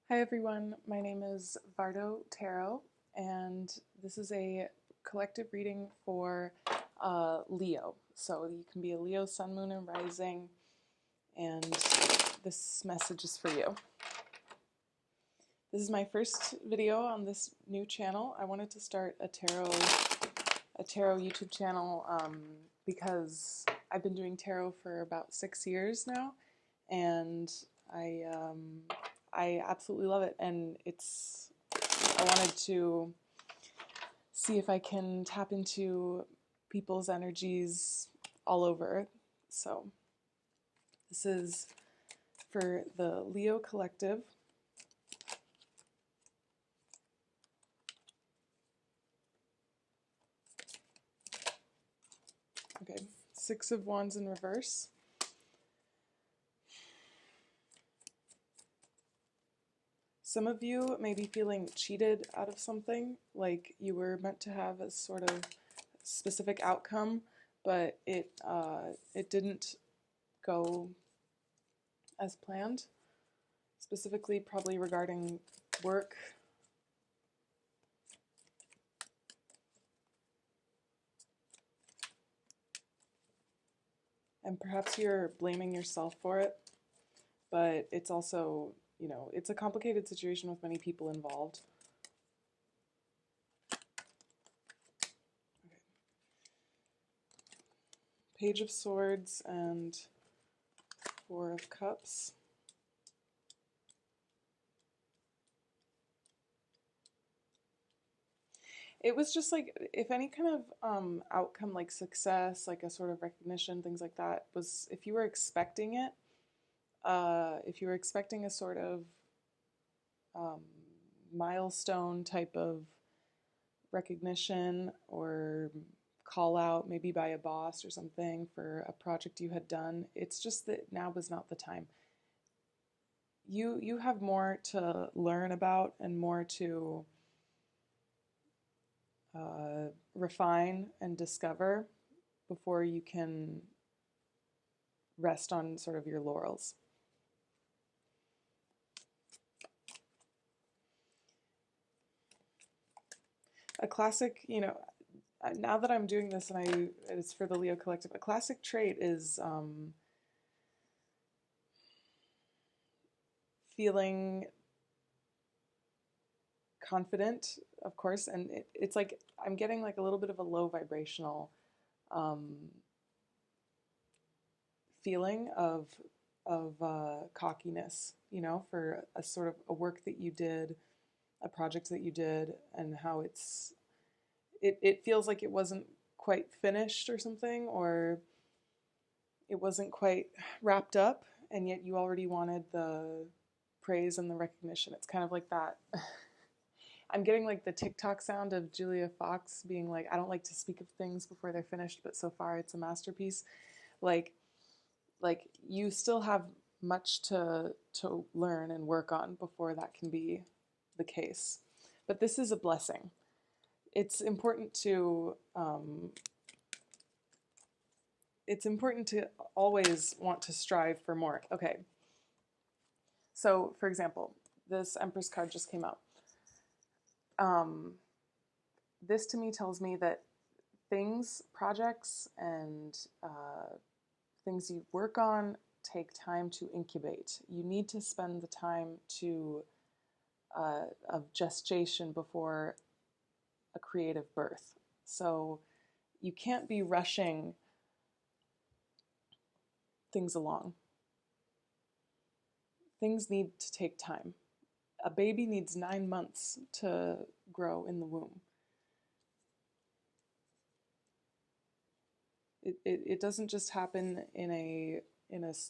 Hi everyone, my name is Vardo Tarot, and this is a collective reading for Leo. So you can be a Leo, Sun, Moon, and Rising, and this message is for you. This is my first video on this new channel. I wanted to start a tarot YouTube channel because I've been doing tarot for about 6 years now, and I absolutely love it, and I wanted to see if I can tap into people's energies all over. So this is for the Leo collective. Okay, Six of Wands in reverse. Some of you may be feeling cheated out of something, like you were meant to have a sort of specific outcome, but it didn't go as planned. Specifically, probably regarding work. And perhaps you're blaming yourself for it, but it's also, it's a complicated situation with many people involved. Okay. Page of Swords and Four of Cups. It was just like, if any kind of outcome, like success, like a sort of recognition, things like that, was, if you were expecting it, if you were expecting a sort of milestone type of recognition or call out, maybe by a boss or something for a project you had done, it's just that now was not the time. You have more to learn about and more to refine and discover before you can rest on sort of your laurels. A classic, now that I'm doing this and it's for the Leo collective, a classic trait is feeling confident, of course, and it's like I'm getting like a little bit of a low vibrational feeling of cockiness, for a sort of a work that you did, a project that you did, and how it feels like it wasn't quite finished or something, or it wasn't quite wrapped up, and yet you already wanted the praise and the recognition. It's kind of like that. I'm getting like the TikTok sound of Julia Fox being like, I don't like to speak of things before they're finished, but so far it's a masterpiece. Like you still have much to learn and work on before that can be the case. But this is a blessing. It's important to always want to strive for more. Okay. So, for example, this Empress card just came out. This to me tells me that things, projects, and things you work on take time to incubate. You need to spend the time of gestation before a creative birth. So you can't be rushing things along. Things need to take time. A baby needs 9 months to grow in the womb. It doesn't just happen in a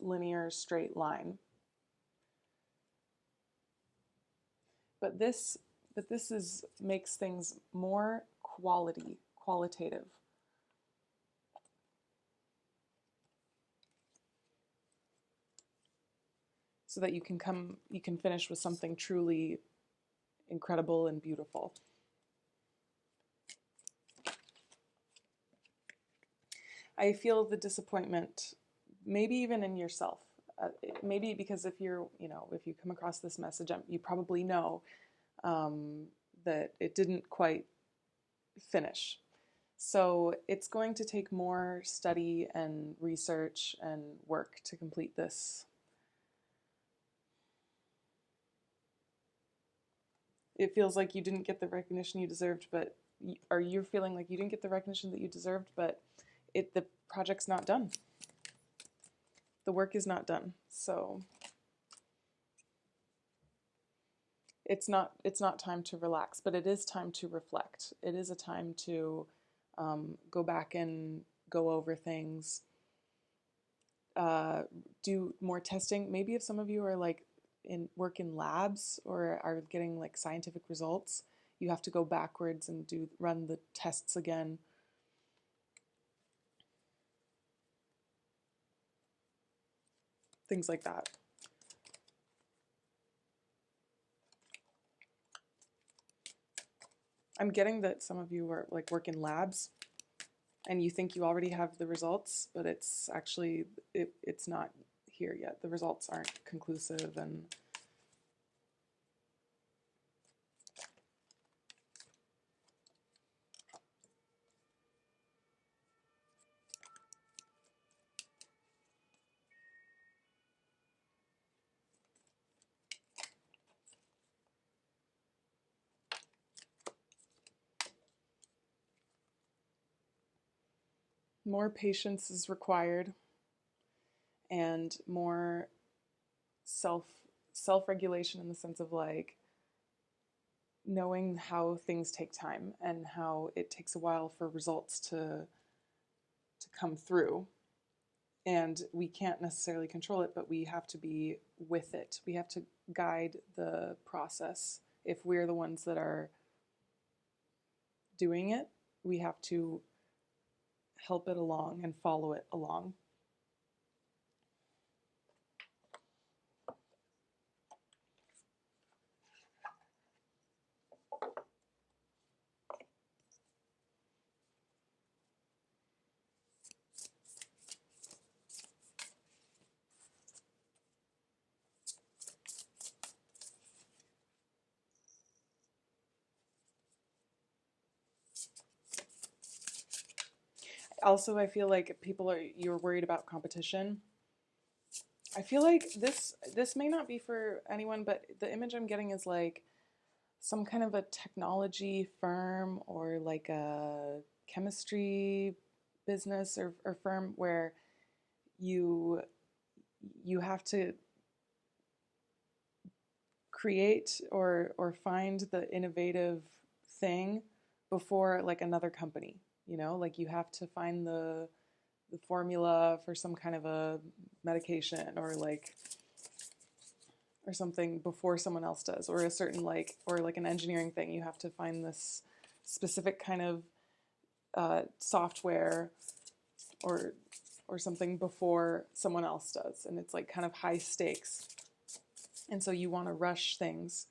linear straight line. But this makes things more qualitative. So that you can finish with something truly incredible and beautiful. I feel the disappointment, maybe even in yourself. maybe because if you're, if you come across this message, you probably know that it didn't quite finish. So it's going to take more study and research and work to complete this. It feels like you didn't get the recognition you deserved, but are you feeling like you didn't get the recognition that you deserved, but the project's not done. The work is not done. So it's not time to relax, but it is time to reflect. It is a time to go back and go over things, do more testing. Maybe if some of you are like work in labs or are getting like scientific results, you have to go backwards and run the tests again. Things like that. I'm getting that some of you are like work in labs and you think you already have the results, but it's actually, it's not here yet. The results aren't conclusive, and more patience is required and more self-regulation in the sense of like knowing how things take time and how it takes a while for results to come through. And we can't necessarily control it, but we have to be with it. We have to guide the process. If we're the ones that are doing it, we have to help it along and follow it along. Also, I feel like you're worried about competition. I feel like this may not be for anyone, but the image I'm getting is like some kind of a technology firm or like a chemistry business or firm where you have to create or find the innovative thing before like another company, like you have to find the formula for some kind of a medication or something before someone else does, or a certain or an engineering thing. You have to find this specific kind of software or something before someone else does, and it's like kind of high stakes, and so you want to rush things,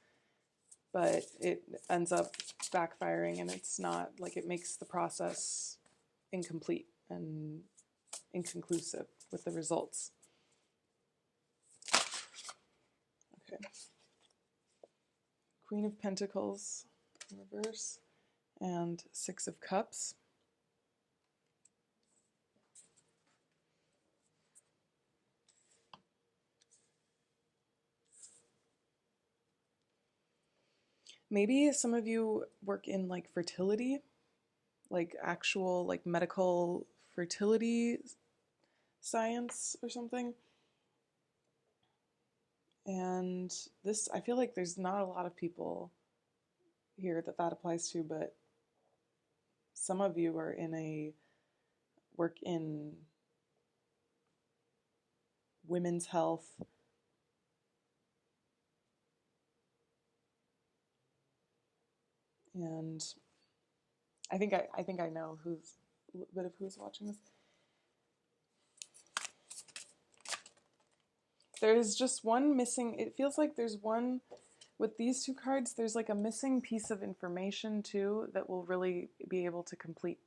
but it ends up backfiring, and it's not like, it makes the process incomplete and inconclusive with the results. Okay. Queen of Pentacles in reverse and Six of Cups. Maybe some of you work in like fertility, like actual like medical fertility science or something. And this, I feel like there's not a lot of people here that applies to, but some of you are work in women's health. And I think I know a little bit of who's watching this. There's just one missing, it feels like there's one, with these two cards, there's like a missing piece of information too that will really be able to complete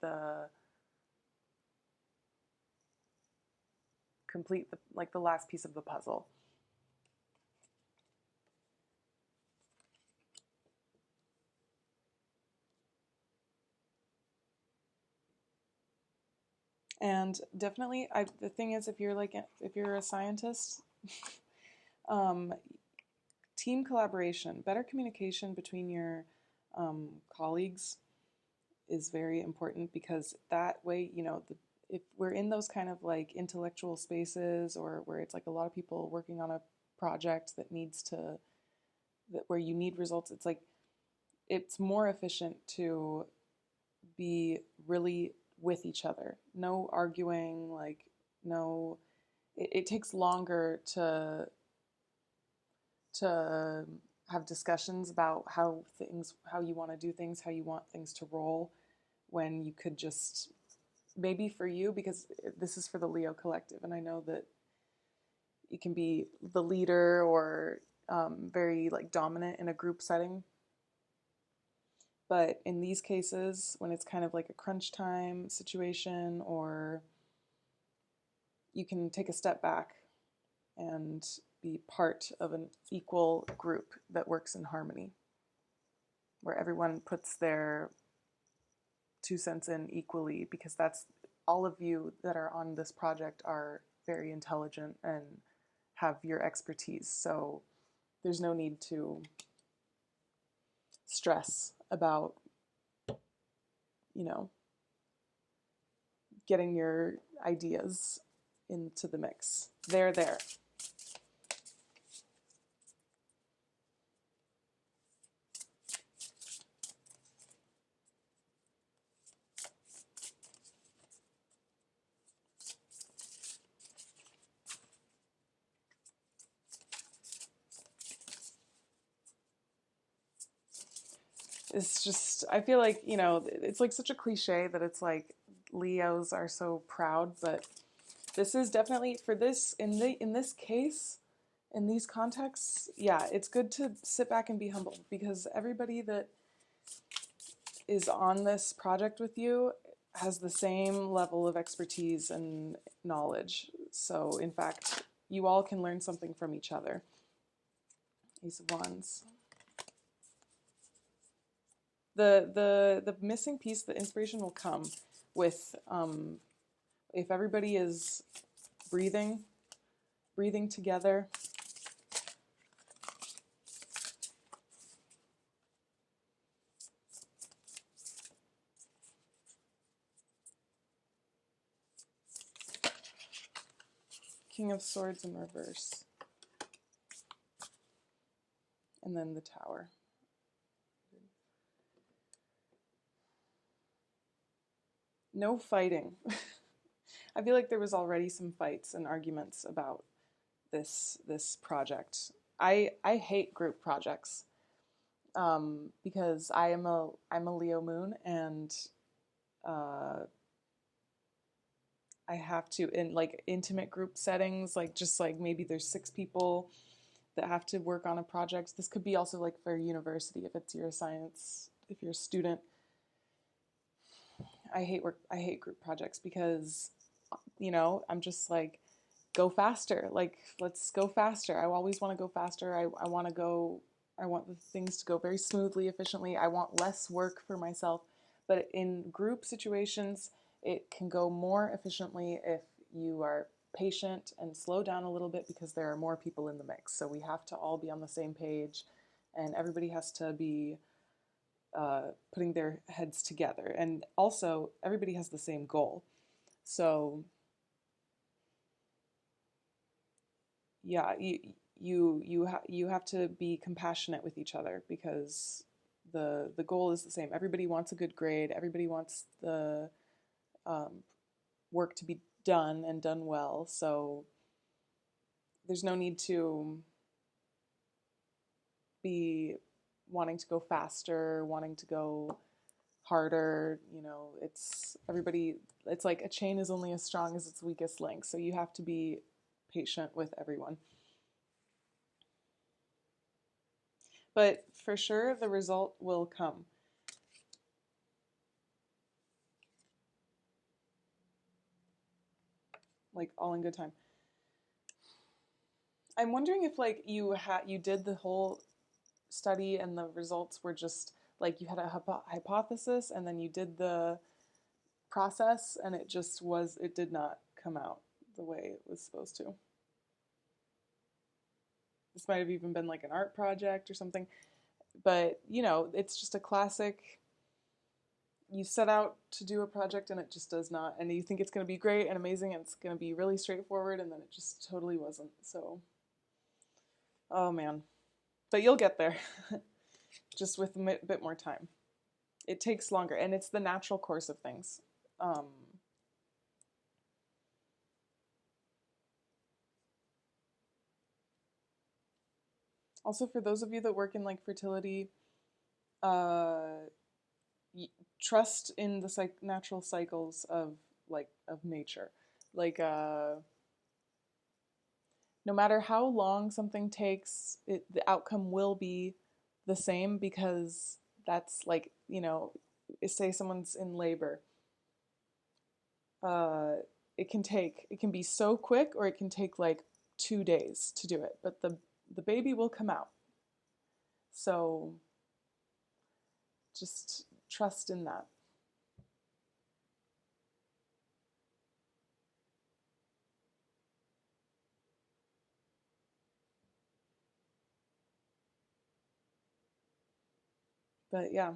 complete the last piece of the puzzle. And definitely, the thing is, if you're a scientist, team collaboration, better communication between your colleagues is very important, because that way, if we're in those kind of like intellectual spaces, or where it's like a lot of people working on a project where you need results, it's like it's more efficient to be really with each other. No arguing, like no, it takes longer to have discussions about how you want to do things, how you want things to roll, when you could just, maybe for you, because this is for the Leo collective, and I know that you can be the leader or very like dominant in a group setting. But in these cases, when it's kind of like a crunch time situation, or you can take a step back and be part of an equal group that works in harmony, where everyone puts their 2 cents in equally, because that's all of you that are on this project are very intelligent and have your expertise. So there's no need to stress about, getting your ideas into the mix. They're there. It's just, I feel like, it's like such a cliche that it's like Leos are so proud, but this is definitely, for this, in this case, in these contexts, yeah, it's good to sit back and be humble, because everybody that is on this project with you has the same level of expertise and knowledge. So in fact, you all can learn something from each other. Ace of Wands. The missing piece, the inspiration will come with if everybody is breathing together. King of Swords in reverse. And then the Tower. No fighting. I feel like there was already some fights and arguments about this project. I hate group projects because I'm a Leo moon, and I have to, in like intimate group settings, like just like maybe there's 6 people that have to work on a project. This could be also like for university if it's your science, if you're a student. I hate group projects because, I'm just like, go faster. Like, let's go faster. I always want to go faster. I want the things to go very smoothly, efficiently. I want less work for myself. But in group situations, it can go more efficiently if you are patient and slow down a little bit, because there are more people in the mix. So we have to all be on the same page, and everybody has to be putting their heads together. And also, everybody has the same goal. So yeah, you have to be compassionate with each other, because the goal is the same. Everybody wants a good grade. Everybody wants the work to be done and done well. So there's no need to be wanting to go faster, wanting to go harder. It's everybody. It's like a chain is only as strong as its weakest link. So you have to be patient with everyone. But for sure, the result will come. Like, all in good time. I'm wondering if like you did the whole study and the results were just like you had a hypothesis and then you did the process and it did not come out the way it was supposed to. This might have even been like an art project or something, but it's just a classic. You set out to do a project and it just does not, and you think it's going to be great and amazing and it's going to be really straightforward, and then it just totally wasn't. So, oh man, but you'll get there. Just with a bit more time. It takes longer, and it's the natural course of things. Um, Also, for those of you that work in like fertility, uh, trust in the natural cycles of nature. Like no matter how long something takes, the outcome will be the same, because that's like say someone's in labor. Uh, it can be so quick, or it can take like 2 days to do it, but the baby will come out. So just trust in that. But yeah,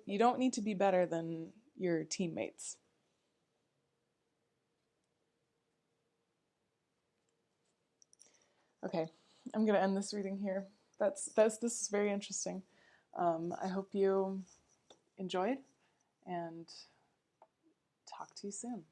you don't need to be better than your teammates. Okay, I'm gonna end this reading here. This is very interesting. I hope you enjoyed, and talk to you soon.